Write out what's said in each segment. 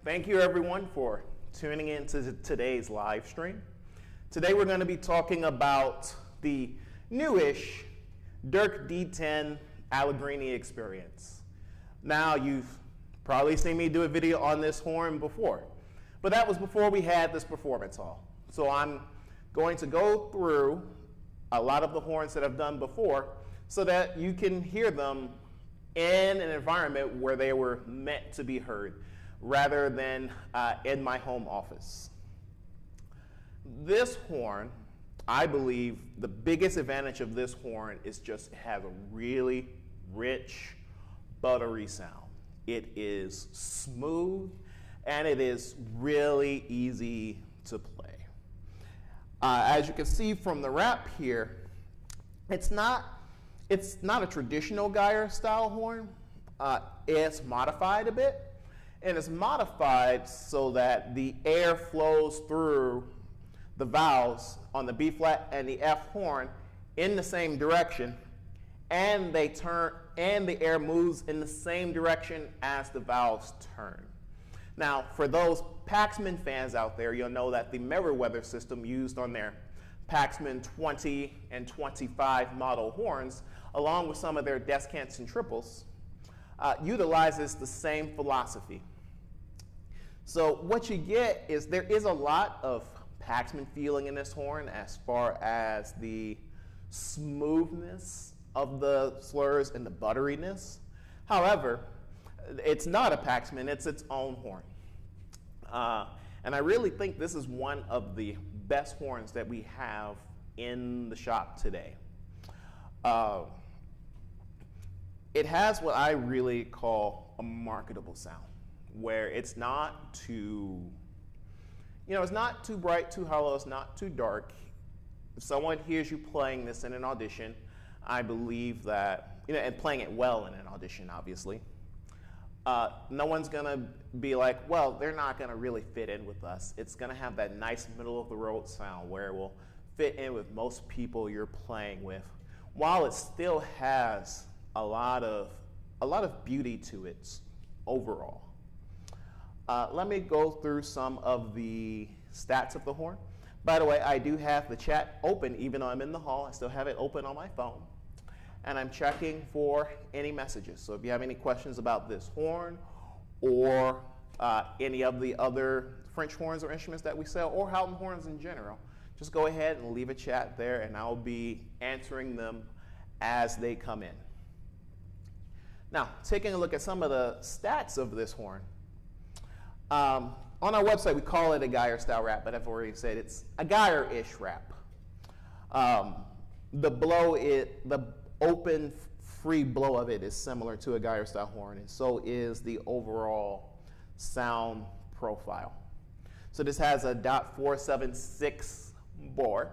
Thank you everyone for tuning in to today's live stream. Today we're going to be talking about the newish Dürk D10 Allegrini experience. Now you've probably seen me do a video on this horn before, but that was before we had this performance hall. So I'm going to go through a lot of the horns that I've done before so that you can hear them in an environment where they were meant to be heard, rather than in my home office. This horn, I believe the biggest advantage of this horn is just it has a really rich, buttery sound. It is smooth and it is really easy to play. As you can see from the wrap here, it's not a traditional Geyer-style horn. It's modified a bit. And it's modified so that the air flows through the valves on the B flat and the F horn in the same direction, and they turn, and the air moves in the same direction as the valves turn. Now, for those Paxman fans out there, you'll know that the Merewether system used on their Paxman 20 and 25 model horns, along with some of their descants and triples, utilizes the same philosophy. So what you get is there is a lot of Paxman feeling in this horn as far as the smoothness of the slurs and the butteriness. However, it's not a Paxman, it's its own horn. And I really think this is one of the best horns that we have in the shop today. It has what I really call a marketable sound, where it's not too, it's not too bright, too hollow, it's not too dark. If someone hears you playing this in an audition, I believe that, and playing it well in an audition, obviously, no one's gonna be like, well, they're not gonna really fit in with us. It's gonna have that nice middle of the road sound where it will fit in with most people you're playing with, while it still has a lot of beauty to it overall. Let me go through some of the stats of the horn. By the way, I do have the chat open even though I'm in the hall. I still have it open on my phone. And I'm checking for any messages. So if you have any questions about this horn or any of the other French horns or instruments that we sell, or Houghton horns in general, just go ahead and leave a chat there and I'll be answering them as they come in. Now, taking a look at some of the stats of this horn. On our website, we call it a Geyer-style wrap, but I've already said it's a Geyer-ish wrap. The open, free blow of it is similar to a Geyer-style horn, and so is the overall sound profile. So this has a .476 bore.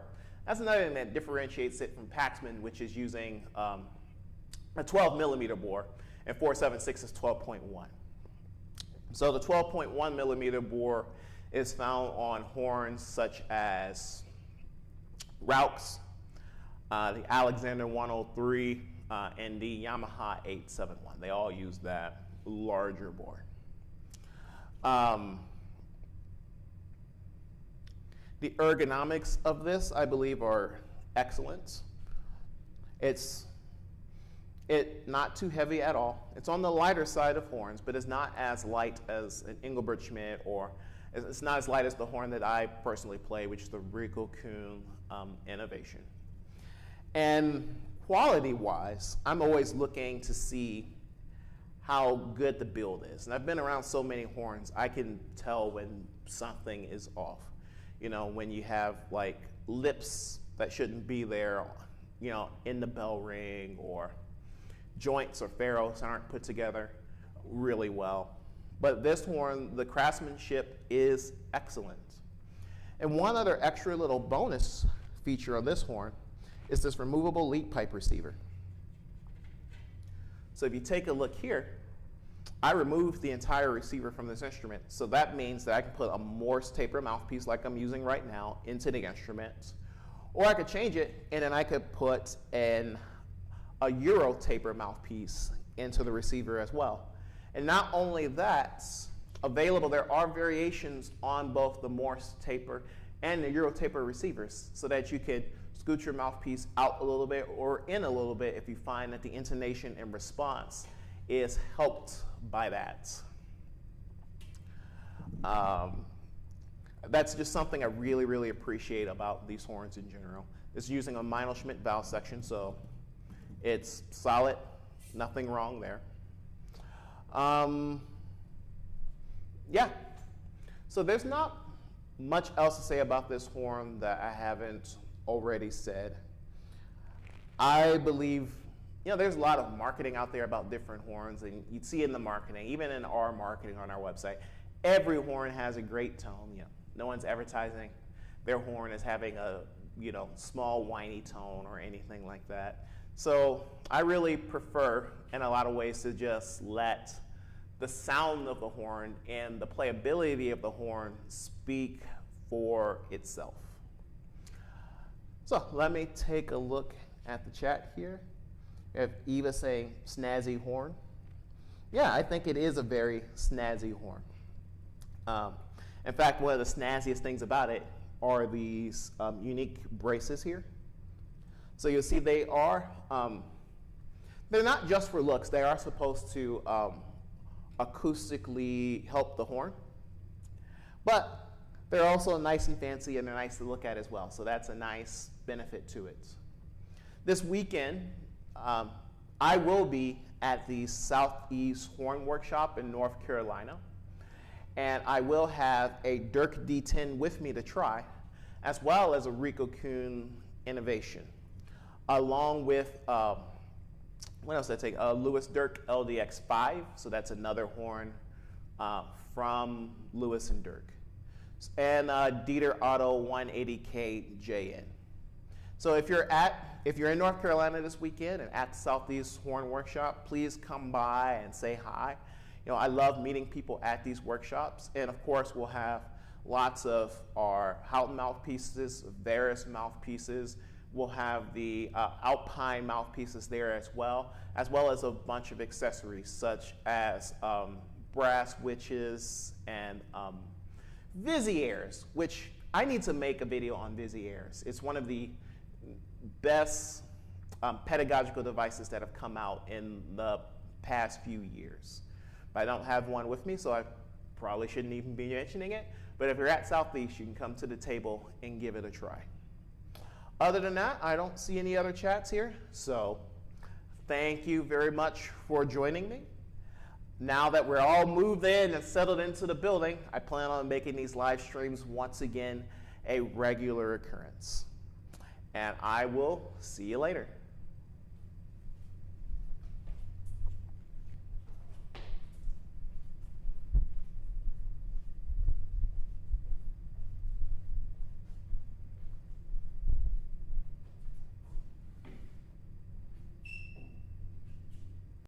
That's another thing that differentiates it from Paxman, which is using a 12mm bore, and 476 is 12.1. So the 12.1mm bore is found on horns such as Wright's, the Alexander 103, and the Yamaha 871. They all use that larger bore. The ergonomics of this, I believe, are excellent. It's not too heavy at all. It's on the lighter side of horns, but it's not as light as an Engelbert Schmidt, or it's not as light as the horn that I personally play, which is the Rico-Kuhn Innovation. And quality-wise, I'm always looking to see how good the build is. And I've been around so many horns, I can tell when something is off. When you have like lips that shouldn't be there, in the bell ring, or joints or ferrules aren't put together really well. But this horn, the craftsmanship is excellent. And one other extra little bonus feature of this horn is this removable leak pipe receiver. So if you take a look here, I removed the entire receiver from this instrument. So that means that I can put a Morse taper mouthpiece like I'm using right now into the instrument, or I could change it and then I could put a Euro taper mouthpiece into the receiver as well. And not only that, available, there are variations on both the Morse taper and the Euro taper receivers so that you can scoot your mouthpiece out a little bit or in a little bit if you find that the intonation and response is helped by that. That's just something I really, really appreciate about these horns in general. It's using a Meinl-Schmidt valve section, so it's solid, nothing wrong there. Yeah, so there's not much else to say about this horn that I haven't already said. I believe, there's a lot of marketing out there about different horns, and you'd see in the marketing, even in our marketing on our website, every horn has a great tone. No one's advertising their horn as having a small whiny tone or anything like that. So I really prefer, in a lot of ways, to just let the sound of the horn and the playability of the horn speak for itself. So let me take a look at the chat here. We have Eva saying snazzy horn. Yeah, I think it is a very snazzy horn. In fact, one of the snazziest things about it are these unique braces here. So you'll see they are, they're not just for looks. They are supposed to acoustically help the horn. But they're also nice and fancy, and they're nice to look at as well. So that's a nice benefit to it. This weekend, I will be at the Southeast Horn Workshop in North Carolina. And I will have a Dürk D10 with me to try, as well as a Rico Kuhn innovation, along with, what else did I take? Lewis Dürk LDX5, so that's another horn from Lewis and Dürk. And Dieter Otto 180K JN. So if you're in North Carolina this weekend and at the Southeast Horn Workshop, please come by and say hi. I love meeting people at these workshops, and of course we'll have lots of our Houghton mouthpieces, Varus mouthpieces. We'll have the Alpine mouthpieces there as well as a bunch of accessories such as brass witches and Visiers, which I need to make a video on Visiers. It's one of the best pedagogical devices that have come out in the past few years. But I don't have one with me, so I probably shouldn't even be mentioning it. But if you're at Southeast, you can come to the table and give it a try. Other than that, I don't see any other chats here. So thank you very much for joining me. Now that we're all moved in and settled into the building, I plan on making these live streams once again a regular occurrence. And I will see you later.